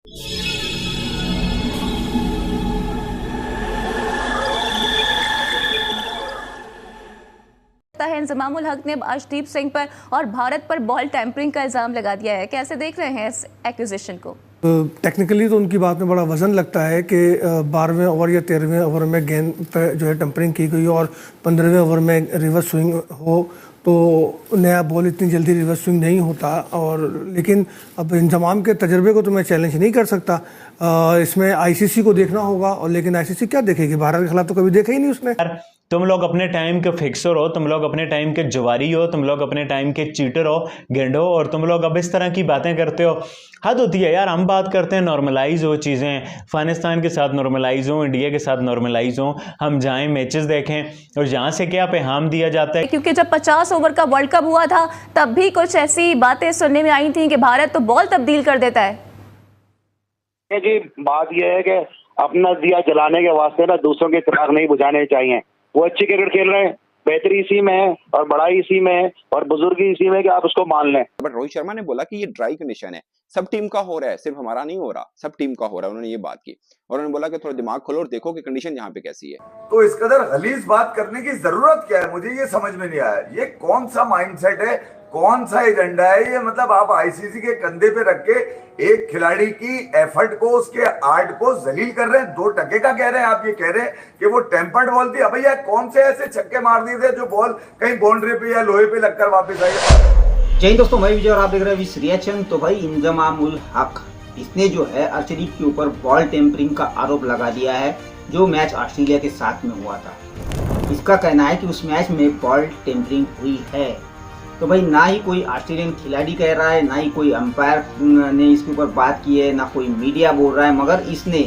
है इंजमामुल हक ने अर्शदीप सिंह पर और भारत पर बॉल टेम्परिंग का इल्जाम लगा दिया है। कैसे देख रहे हैं इस एक्यूजेशन को? टेक्निकली तो उनकी बात में बड़ा वजन लगता है कि 12वें ओवर या 13वें ओवर में गेंद पर जो है टेम्परिंग की गई और 15वें ओवर में रिवर्स स्विंग हो तो नया बॉल इतनी जल्दी रिवर्स स्विंग नहीं होता। और लेकिन अब इंजमाम के तजर्बे को तो मैं चैलेंज नहीं कर सकता, इसमें आईसीसी को देखना होगा। और लेकिन आईसीसी क्या देखेगी? भारत के खिलाफ तो कभी देखा ही नहीं उसने। तुम लोग अपने टाइम के फिक्सर हो, तुम लोग अपने टाइम के जुवारी हो, तुम लोग अपने टाइम के चीटर हो, गेंडो, और तुम लोग अब इस तरह की बातें करते हो। हद होती है यार। हम बात करते हैं नॉर्मलाइज हो चीज़ें, अफगानिस्तान के साथ नॉर्मलाइज हो, इंडिया के साथ नॉर्मलाइज हो, हम जाएं मैचेस देखें और यहाँ से क्या पैगाम दिया जाता है। क्योंकि जब 50 ओवर का वर्ल्ड कप हुआ था तब भी कुछ ऐसी बातें सुनने में आई थी कि भारत तो बॉल तब्दील कर देता है। जी बात यह है कि अपना दिया जलाने के वास्ते ना दूसरों के चिराग नहीं बुझाने चाहिए। वो अच्छी क्रिकेट खेल रहे हैं, बेहतरी इसी में है और बड़ाई इसी में है और बुजुर्गी इसी में कि आप उसको मान लें। बट रोहित शर्मा ने बोला कि ये ड्राई कंडीशन है, सब टीम का हो रहा है, सिर्फ हमारा नहीं हो रहा, सब टीम का हो रहा है। उन्होंने ये बात की और उन्होंने बोला कि थोड़ा दिमाग खोलो और देखो कि कंडीशन यहाँ पे कैसी है। तो इस कदर गलीज बात करने की जरूरत क्या है? मुझे ये समझ में नहीं आया। ये कौन सा माइंडसेट है, कौन सा एजेंडा है ये? मतलब आप आईसीसी के कंधे पे रख के एक खिलाड़ी की एफर्ट को, उसके आर्ट को जलील कर रहे हैं। 2 टके का कह रहे हैं आप, ये कह रहे हैं कि वो टेम्पर्ड बॉल थी। अबे यार कौन से ऐसे छक्के मार दिए थे जो बॉल कहीं बाउंड्री पे या लोहे पे लगकर वापस आई? जय हिंद दोस्तों, मैं विजय और आप देख रहे हैं विश रिएक्शन। तो भाई इंजमामुल हक इसने जो है अर्शदीप के ऊपर बॉल टेम्परिंग का आरोप लगा दिया है जो मैच ऑस्ट्रेलिया के साथ में हुआ था। इसका कहना है कि उस मैच में बॉल टेम्परिंग हुई है। तो भाई ना ही कोई ऑस्ट्रेलियन खिलाड़ी कह रहा है, ना ही कोई अंपायर ने इसके ऊपर बात की है, ना कोई मीडिया बोल रहा है, मगर इसने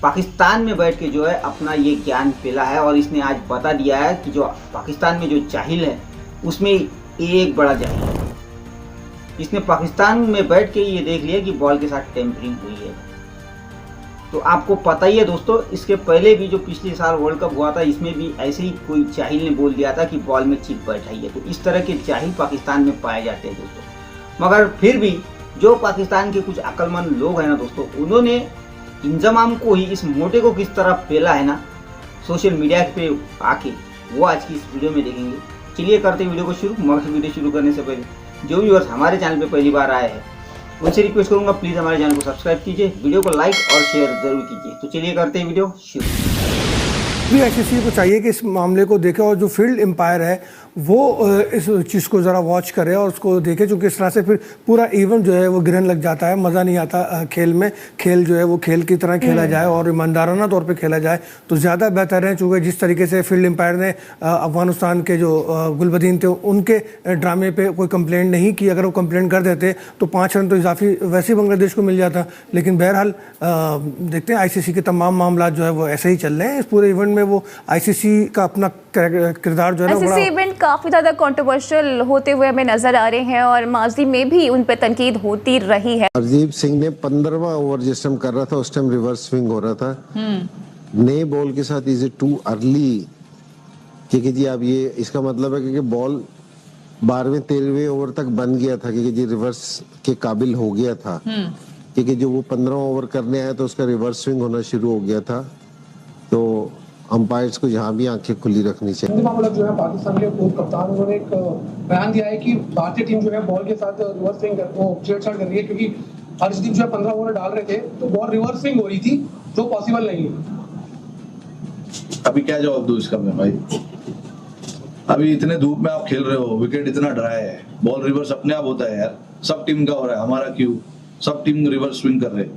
पाकिस्तान में बैठ के जो है अपना ये ज्ञान फैला है और इसने आज बता दिया है कि जो पाकिस्तान में जो जाहिल है उसमें एक बड़ा जाहिल है। इसने पाकिस्तान में बैठ के ये देख लिया कि बॉल के साथ टेम्परिंग हुई है। तो आपको पता ही है दोस्तों, इसके पहले भी जो पिछले साल वर्ल्ड कप हुआ था इसमें भी ऐसे ही कोई जाहिल ने बोल दिया था कि बॉल में चिप बैठाई है। तो इस तरह के जाहिल पाकिस्तान में पाए जाते हैं दोस्तों। मगर फिर भी जो पाकिस्तान के कुछ अक्लमंद लोग हैं ना दोस्तों, उन्होंने इंजमाम को ही, इस मोटे को किस तरह फैला है ना सोशल मीडिया पे आके, वो आज की इस वीडियो में देखेंगे। चलिए करते हैं वीडियो को शुरू। मगर वीडियो शुरू करने से पहले जो व्यूअर्स हमारे चैनल पे पहली बार आए हैं उनसे रिक्वेस्ट करूंगा प्लीज़ हमारे चैनल को सब्सक्राइब कीजिए, वीडियो को लाइक और शेयर जरूर कीजिए। तो चलिए करते हैं वीडियो शुरू। आईसीसी को चाहिए कि इस मामले को देखे और जो फील्ड एम्पायर है वो इस चीज़ को ज़रा वॉच करे और उसको देखे, क्योंकि इस तरह से फिर पूरा इवेंट जो है वो गिरने लग जाता है, मज़ा नहीं आता खेल में। खेल जो है वो खेल की तरह खेला जाए और ईमानदाराना तौर पे खेला जाए तो ज़्यादा बेहतर है। चूँकि जिस तरीके से फील्ड एम्पायर ने अफगानिस्तान के जो गुलबदीन थे उनके ड्रामे पे कोई कंप्लेंट नहीं की, अगर वो कंप्लेंट कर देते तो 5 रन तो इजाफी वैसे ही बांग्लादेश को मिल जाता। लेकिन बहरहाल देखते हैं आईसीसी के तमाम मामला जो है वो ऐसे ही चल रहे हैं। इस पूरे इवेंट में वो आईसीसी का अपना किरदार जो है आईसीसी इवेंट काफी ज्यादा कंट्रोवर्शियल होते हुए हमें नजर आ रहे हैं और माजी में भी उन पर तनकीद होती रही है। अर्शदीप सिंह ने 15वां ओवर जिस टाइम कर रहा था उस टाइम रिवर्स स्विंग हो रहा था। नए बॉल के साथ इज इट टू अर्ली? क्योंकि जी अब ये इसका मतलब है कि बॉल 12वें 13वें ओवर तक बन गया था क्योंकि जी रिवर्स के काबिल हो गया था। क्योंकि जो वो 15वां ओवर करने आया तो उसका रिवर्स स्विंग होना शुरू हो गया था। तो अंपायर्स को यहाँ भी आंखें खुली रखनी चाहिए। जो है पाकिस्तान के कोच कप्तान, उन्होंने एक बयान दिया है कि भारतीय टीम जो है बॉल के साथ रिवर्स स्विंग छेड़छाड़ कर रही है, क्योंकि अर्शदीप जो है 15 ओवर डाल रहे थे तो बॉल रिवर्स स्विंग हो रही थी जो पॉसिबल नहीं है। अभी क्या जवाब दूं इसका मैं भाई? अभी इतने धूप में आप खेल रहे हो, विकेट इतना ड्राई है, बॉल रिवर्स अपने आप होता है यार। सब टीम का हो रहा है, हमारा क्यों? सब टीम रिवर्स स्विंग कर रहे हैं।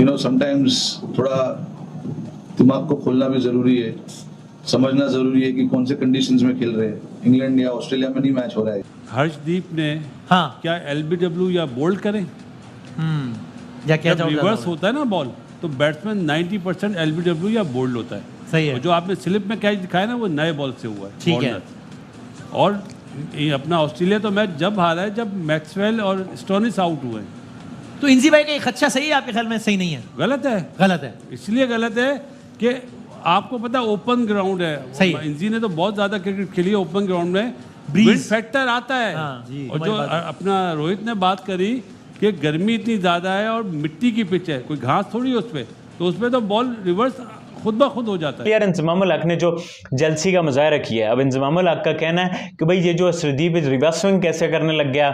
तो समटाइम्स थोड़ा दिमाग को खोलना भी जरूरी है, समझना जरूरी है कि कौन से कंडीशंस में खेल रहे हैं। इंग्लैंड या ऑस्ट्रेलिया में नहीं मैच हो रहा है। हर्षदीप ने क्या एलबीडब्ल्यू या बोल्ड करें? या क्या जब रिवर्स होता है ना बॉल तो बैट्समैन 90% एलबीडब्ल्यू या बोल्ड होता है। सही है। जो आपने स्लिप में कैच दिखाया ना वो नए बॉल से हुआ है। ठीक है। और ये अपना ऑस्ट्रेलिया तो मैच जब हारा है जब मैक्सवेल और स्टोनिस आउट हुए। तो इंजी भाई का एक खदशा सही है आपके ख्याल में? सही नहीं है, गलत है। गलत है इसलिए गलत है कि आपको पता है ओपन ग्राउंड है। सही। इंजी ने तो बहुत ज्यादा क्रिकेट खेली है ओपन ग्राउंड में, विंड फैक्टर आता है। हाँ, और जो अपना रोहित ने बात करी कि गर्मी इतनी ज़्यादा है और मिट्टी की पिच है, कोई घास थोड़ी है उस पर, तो उसमें तो बॉल रिवर्स खुद ब खुद हो जाता है। यार इंजमामुल हक ने जो जलसी का मुजाहरा किया है, अब इंजमामुल हक का कहना है कि भाई ये जो अर्शदीप रिवर्स स्विंग कैसे करने लग गया,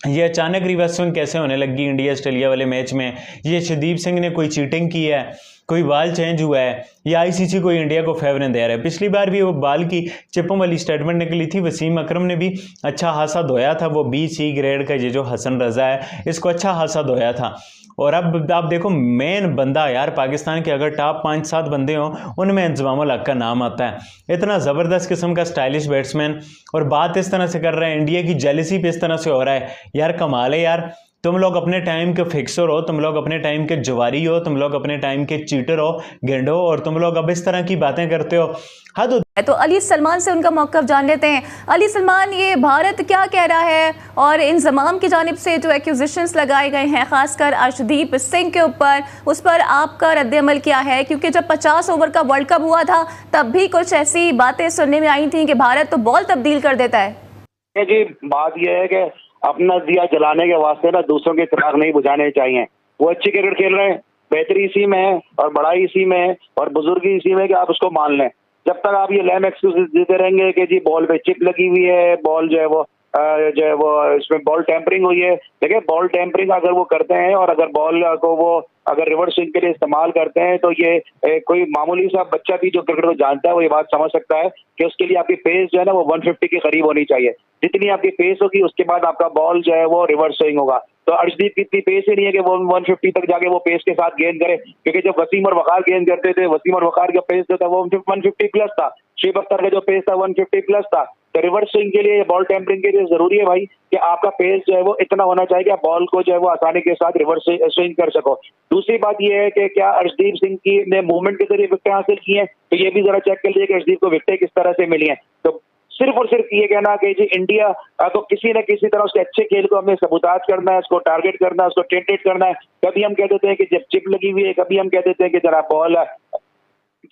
ये अचानक रिवर्स स्विंग कैसे होने लगी इंडिया ऑस्ट्रेलिया वाले मैच में, ये अर्शदीप सिंह ने कोई चीटिंग की है, कोई बाल चेंज हुआ है, या आईसीसी कोई इंडिया को फेवर दे रहा है। पिछली बार भी वो बाल की चिपों वाली स्टेटमेंट निकली थी, वसीम अकरम ने भी अच्छा खासा धोया था, वो BC ग्रेड का ये जो हसन रजा है इसको अच्छा खासा धोया था। और अब आप देखो मेन बंदा यार पाकिस्तान के अगर टॉप 5-7 बंदे हों उनमें इंजमामुल हक का नाम आता है। इतना ज़बरदस्त किस्म का स्टाइलिश बैट्समैन, और बात इस तरह से कर रहा है, इंडिया की जेलसी पे इस तरह से हो रहा है। यार कमाल है यार, तुम लोग अपने टाइम के फिक्सर हो, तुम लोग अपने टाइम के जुवारी हो, तुम लोग अपने टाइम के चीटर हो, गेंडो, और तुम लोग अब इस तरह की बातें करते हो। हद। तो अली सलमान से उनका मौक़िफ़ जान लेते हैं। अली सलमान, ये भारत क्या कह रहा है और इंज़माम की जानिब से जो एक्यूजिशंस लगाए गए हैं खासकर अर्शदीप सिंह के ऊपर, उस पर आपका रद्द-ए-अमल क्या है? क्योंकि जब 50 ओवर का वर्ल्ड कप हुआ था तब भी कुछ ऐसी बातें सुनने में आई थी कि भारत तो बॉल तब्दील कर देता है। जी बात यह है कि अपना दिया जलाने के वास्ते ना दूसरों के चिराग नहीं बुझाने चाहिए। वो अच्छी क्रिकेट खेल रहे हैं, बेहतरी इसी में है और बड़ाई इसी में है और बुजुर्गी इसी में कि आप उसको मान लें। जब तक आप ये लैम एक्सक्यूजेस देते रहेंगे कि जी बॉल पे चिप लगी हुई है, बॉल जो है वो इसमें बॉल टेम्परिंग हुई है, देखिए बॉल टेम्परिंग अगर वो करते हैं और अगर बॉल को वो अगर रिवर्स स्विंग के लिए इस्तेमाल करते हैं तो ये कोई मामूली सा बच्चा भी जो क्रिकेट को जानता है वो ये बात समझ सकता है कि उसके लिए आपकी पेस जो है ना वो 150 के करीब होनी चाहिए। जितनी आपकी पेस होगी उसके बाद आपका बॉल जो है वो रिवर्स स्विंग होगा। तो अर्शदीप की इतनी पेस ही नहीं है कि वो 150 तक जाके वो पेस के साथ गेंद करे, क्योंकि जब वसीम और वकार गेंद करते थे, वसीम और वकार का पेस जो था वो 150 प्लस था, शुएब अख्तर का जो पेस था 150 प्लस था। तो रिवर्स स्विंग के लिए, बॉल टेम्परिंग के लिए जरूरी है भाई कि आपका पेस जो है वो इतना होना चाहिए कि आप बॉल को जो है वो आसानी के साथ रिवर्स स्विंग कर सको। दूसरी बात ये है कि क्या अर्शदीप सिंह की ने मूवमेंट के जरिए विकेटें हासिल की हैं, तो ये भी जरा चेक कर लीजिए कि अर्शदीप को विकेटें किस तरह से मिली हैं। तो सिर्फ और सिर्फ ये कहना कि जी इंडिया तो किसी न किसी तरह उसके अच्छे खेल को हमें सबूताज करना है, उसको टारगेट करना है, उसको टेंटेड करना है। कभी हम कह देते हैं कि जब चिप लगी हुई है, कभी हम कह देते हैं कि जरा बॉल है।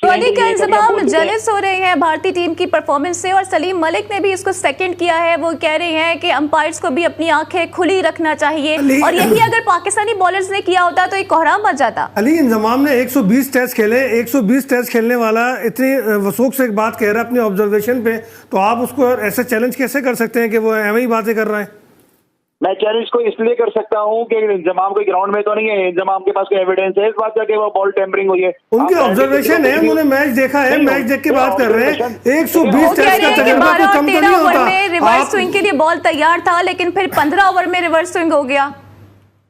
तो अली का इंजमाम जेलस हो रहे हैं भारतीय टीम की परफॉर्मेंस से, और सलीम मलिक ने भी इसको सेकंड किया है। वो कह रहे हैं कि अंपायर्स को भी अपनी आंखें खुली रखना चाहिए, और यही अगर पाकिस्तानी बॉलर्स ने किया होता तो एक कोहराम बच जाता। अली इंजमाम ने 120 टेस्ट खेले, 120 टेस्ट खेलने वाला इतनी वसूख से एक बात कह रहा है अपनी ऑब्जर्वेशन पे, तो आप उसको ऐसे चैलेंज कैसे कर सकते हैं कि वो एवं ही बातें कर रहा है? मैं चैलेंज को इसलिए कर सकता हूं कि इंजमाम कोई ग्राउंड में तो नहीं है, इंजमाम के पास कोई एविडेंस है इस बात का कि वो बॉल टेम्परिंग हुई है। उनकी ऑब्जर्वेशन है, उन्होंने मैच देखा है, मैच देख के बात कर रहे हैं। 120 टेस्ट का तजुर्बा कोई कम तो नहीं होता। रिवर्स स्विंग के लिए बॉल तैयार था, लेकिन फिर 15 ओवर में रिवर्स स्विंग हो गया।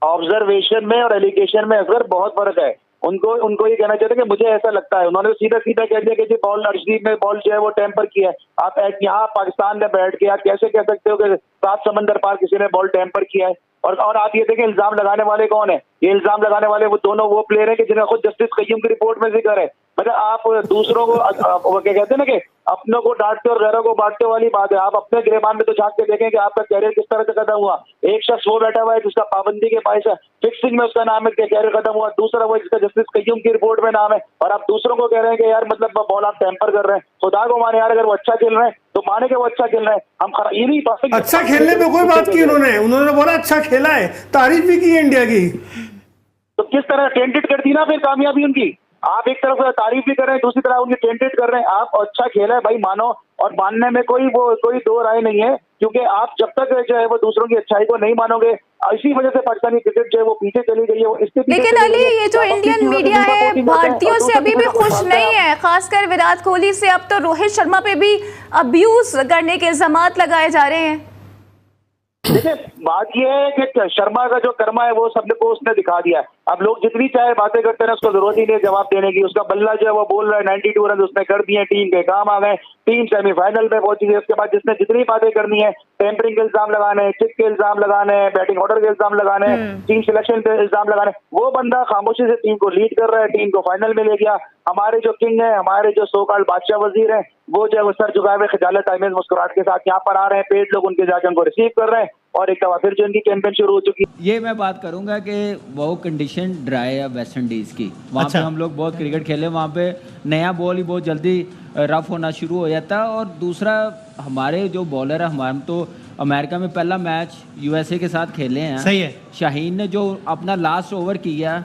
ऑब्जर्वेशन में और एलिगेशन में अगर बहुत फर्क है। उनको ये कहना चाहते हैं कि मुझे ऐसा लगता है, उन्होंने सीधा सीधा कह दिया कि जी बॉल अर्शदीप ने बॉल जो है वो टेम्पर किया है। आप यहाँ पाकिस्तान में बैठ के आप कैसे कह सकते हो कि 7 समंदर पार किसी ने बॉल टेम्पर किया है? और आप ये देखें इल्जाम लगाने वाले कौन है? ये इल्जाम लगाने वाले वो दोनों वो प्लेयर हैं कि जिन्हें खुद जस्टिस कय्यूम की रिपोर्ट में जिक्र है। मतलब आप दूसरों को क्या कहते हैं ना कि अपनों को डांटते और गैरों को बांटते वाली बात है। आप अपने गिरबान में तो झांक के देखें कि आपका कैरियर किस तरह से खत्म हुआ। एक शख्स वो बैठा हुआ है जिसका पाबंदी के बायस फिक्सिंग में उसका नाम है कि कैरियर खत्म हुआ, दूसरा वो जिसका जस्टिस कय्यूम की रिपोर्ट में नाम है, और आप दूसरों को कह रहे हैं कि यार मतलब बॉल आप टेम्पर कर रहे हैं। खुदा को माने यार, अगर वो अच्छा खेल रहे हैं तो माने कि वो अच्छा खेल रहे हैं। हम ये नहीं अच्छा खेलने पे कोई बात की उन्होंने बोला अच्छा खेला है, तारीफ भी की इंडिया की। तो किस तरह टेंटेड कर दी ना फिर कामयाबी उनकी। आप एक तरफ तारीफ भी कर रहे हैं, दूसरी तरफ उनकी टेंटेड कर रहे हैं। आप अच्छा खेला है भाई मानो, और मानने में कोई दो राय नहीं है, क्योंकि आप जब तक जो है वो दूसरों की अच्छाई को नहीं मानोगे, इसी वजह से पाकिस्तानी क्रिकेट जो है वो पीछे चली गई है। लेकिन अली, ये जो इंडियन मीडिया है भारतीयों से अभी भी खुश नहीं है, खासकर विराट कोहली से। अब तो रोहित शर्मा पे भी अब्यूज करने के इल्जामात लगाए जा रहे हैं। देखिए बात यह है कि शर्मा का जो कर्मा है वो सबने को उसने दिखा दिया है। अब लोग जितनी चाहे बातें करते हैं उसको जरूरत ही नहीं जवाब देने की। उसका बल्ला जो है वो बोल रहा है 92 रन उसने कर दिए, टीम के काम आ गए, टीम सेमीफाइनल में पहुंची है। उसके बाद जिसने जितनी बातें करनी है, टेम्परिंग के इल्जाम लगाने, चिप के इल्जाम लगाने, बैटिंग ऑर्डर के इल्जाम लगाने, टीम सिलेक्शन के इल्जाम लगाने, वो बंदा खामोशी से टीम को लीड कर रहा है, टीम को फाइनल में ले गया। हमारे जो किंग है, हमारे जो सो कॉल्ड बादशाह वजीर है, वो जो है वो सर झुकाए हुए खजालत टाइम मुस्कुराहट के साथ यहाँ पर आ रहे हैं, पेड लोग उनके जाकर उनको रिसीव कर रहे हैं, और एक दफा फिर जो इनकी कैंपेन शुरू हो चुकी है। ये मैं बात करूंगा कि वो कंडीशन ड्राई है वेस्ट इंडीज की, वहाँ पे हम लोग बहुत क्रिकेट खेले, वहाँ पे नया बॉल ही बहुत जल्दी रफ होना शुरू हो जाता है। और दूसरा हमारे जो बॉलर है, हम तो अमेरिका में पहला मैच यूएसए के साथ खेले हैं। सही है। शाहीन ने जो अपना लास्ट ओवर किया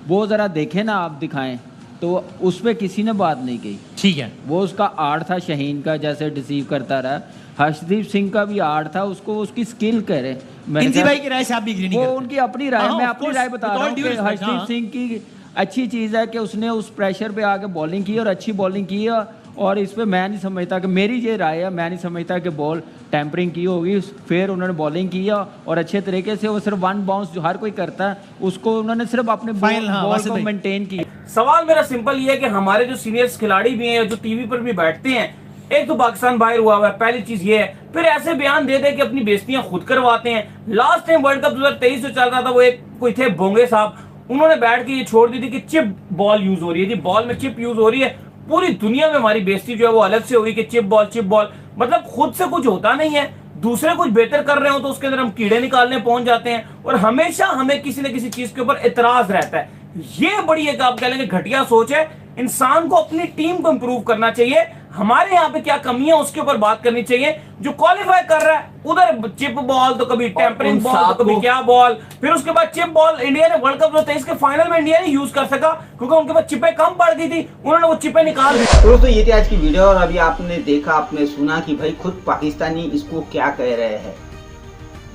वो ज़रा देखें ना, आप दिखाएं तो उस पर किसी ने बात नहीं की। ठीक है, वो उसका आर्ट था शाहीन का, जैसे डिसीव करता रहा। हर्षदीप सिंह का भी आर्ट था, उसको उसकी स्किल कह रहे। इंजी भाई की राय से आप भी एग्री नहीं वो करते? उनकी अपनी राय, मैं अपनी राय बता रहा हूँ कि हर्षदीप हाँ। सिंह की अच्छी चीज़ है कि उसने उस प्रेशर पे आके बॉलिंग की और अच्छी बॉलिंग की है। और इस पे मैं नहीं समझता कि, मेरी ये राय है, मैं नहीं समझता कि बॉल टैंपरिंग की होगी। फिर उन्होंने बॉलिंग की है और अच्छे तरीके से, वो सिर्फ वन बाउंस जो हर कोई करता है उसको उन्होंने सिर्फ अपने बॉल को मेंटेन की। सवाल मेरा सिंपल ये है कि हमारे जो सीनियर्स खिलाड़ी भी हैं, जो टीवी पर भी बैठते हैं, एक तो पाकिस्तान बाहर हुआ हुआ है, पहली चीज ये है। फिर ऐसे बयान दे दे कि अपनी बेइज्जतियां खुद करवाते हैं। लास्ट टाइम वर्ल्ड कप 2023 जो चल रहा था, वो एक कोई थे बोंगे साहब, उन्होंने बैठ के ये छोड़ दी थी कि चिप बॉल यूज हो रही है जी, बॉल में चिप यूज हो रही है। पूरी दुनिया में हमारी बेइज्जती जो है वो अलग से हुई कि चिप बॉल, मतलब खुद से कुछ होता नहीं है। दूसरे कुछ बेहतर कर रहे हो तो उसके अंदर हम कीड़े निकालने पहुंच जाते हैं और हमेशा हमें किसी न किसी चीज के ऊपर एतराज रहता है। ये बड़ी एक आप कह लेंगे घटिया सोच है। इंसान को अपनी टीम को इंप्रूव करना चाहिए। हमारे यहाँ पे क्या कमी है उसके ऊपर बात करनी चाहिए। जो क्वालिफाई कर रहा है उधर चिप बॉल, तो कभी टेम्परिंग बॉल, तो कभी क्या बॉल, फिर उसके बाद चिप बॉल इंडिया ने वर्ल्ड कप 2023 के फाइनल में इंडिया ने यूज कर सका क्योंकि उनके पास चिपें कम पड़ गई थी, उन्होंने वो चिपें निकाल दी। तो दोस्तों ये थी आज की वीडियो और अभी आपने देखा, आपने सुना कि भाई खुद पाकिस्तानी इसको क्या कह रहे हैं।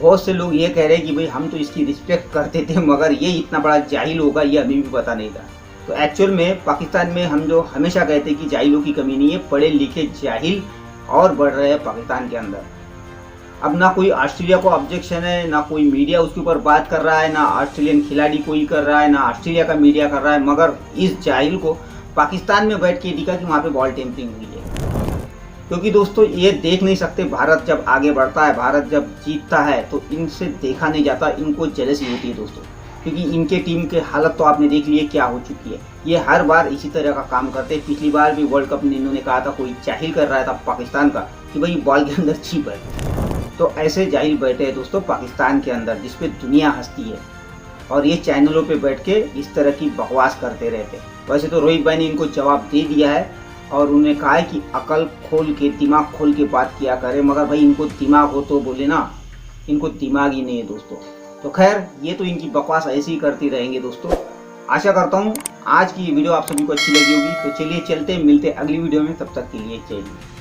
बहुत से लोग ये कह रहे हैं कि भाई हम तो इसकी रिस्पेक्ट करते थे मगर ये इतना बड़ा जाहिल होगा ये हमें भी पता नहीं था। तो एक्चुअल में पाकिस्तान में हम जो हमेशा कहते हैं कि जाहिलों की कमी नहीं है, पढ़े लिखे जाहिल और बढ़ रहे हैं पाकिस्तान के अंदर। अब ना कोई ऑस्ट्रेलिया को ऑब्जेक्शन है, ना कोई मीडिया उसके ऊपर बात कर रहा है, ना ऑस्ट्रेलियन खिलाड़ी कोई कर रहा है, ना ऑस्ट्रेलिया का मीडिया कर रहा है, मगर इस जाहिल को पाकिस्तान में बैठ के दिखा कि वहाँ पे बॉल टेम्परिंग हुई है। क्योंकि दोस्तों ये देख नहीं सकते, भारत जब आगे बढ़ता है, भारत जब जीतता है तो इनसे देखा नहीं जाता, इनको जेलसी होती है दोस्तों। क्योंकि इनके टीम के हालत तो आपने देख लिए क्या हो चुकी है। ये हर बार इसी तरह का काम करते हैं। पिछली बार भी वर्ल्ड कप में इन्होंने कहा था, कोई जाहिल कर रहा था पाकिस्तान का कि भाई बॉल के अंदर चिप है। तो ऐसे जाहिल बैठे हैं दोस्तों पाकिस्तान के अंदर, जिसपे दुनिया हंसती है और ये चैनलों पे बैठ के इस तरह की बकवास करते रहते हैं। वैसे तो रोहित भाई ने इनको जवाब दे दिया है और उन्होंने कहा है कि अकल खोल के, दिमाग खोल के बात किया करें, मगर भाई इनको दिमाग हो तो बोले ना, इनको दिमाग ही नहीं है दोस्तों। तो खैर ये तो इनकी बकवास ऐसे ही करती रहेंगे दोस्तों। आशा करता हूँ आज की ये वीडियो आप सभी को अच्छी लगी होगी। तो चलिए चलते मिलते अगली वीडियो में, तब तक के लिए जय हिंद।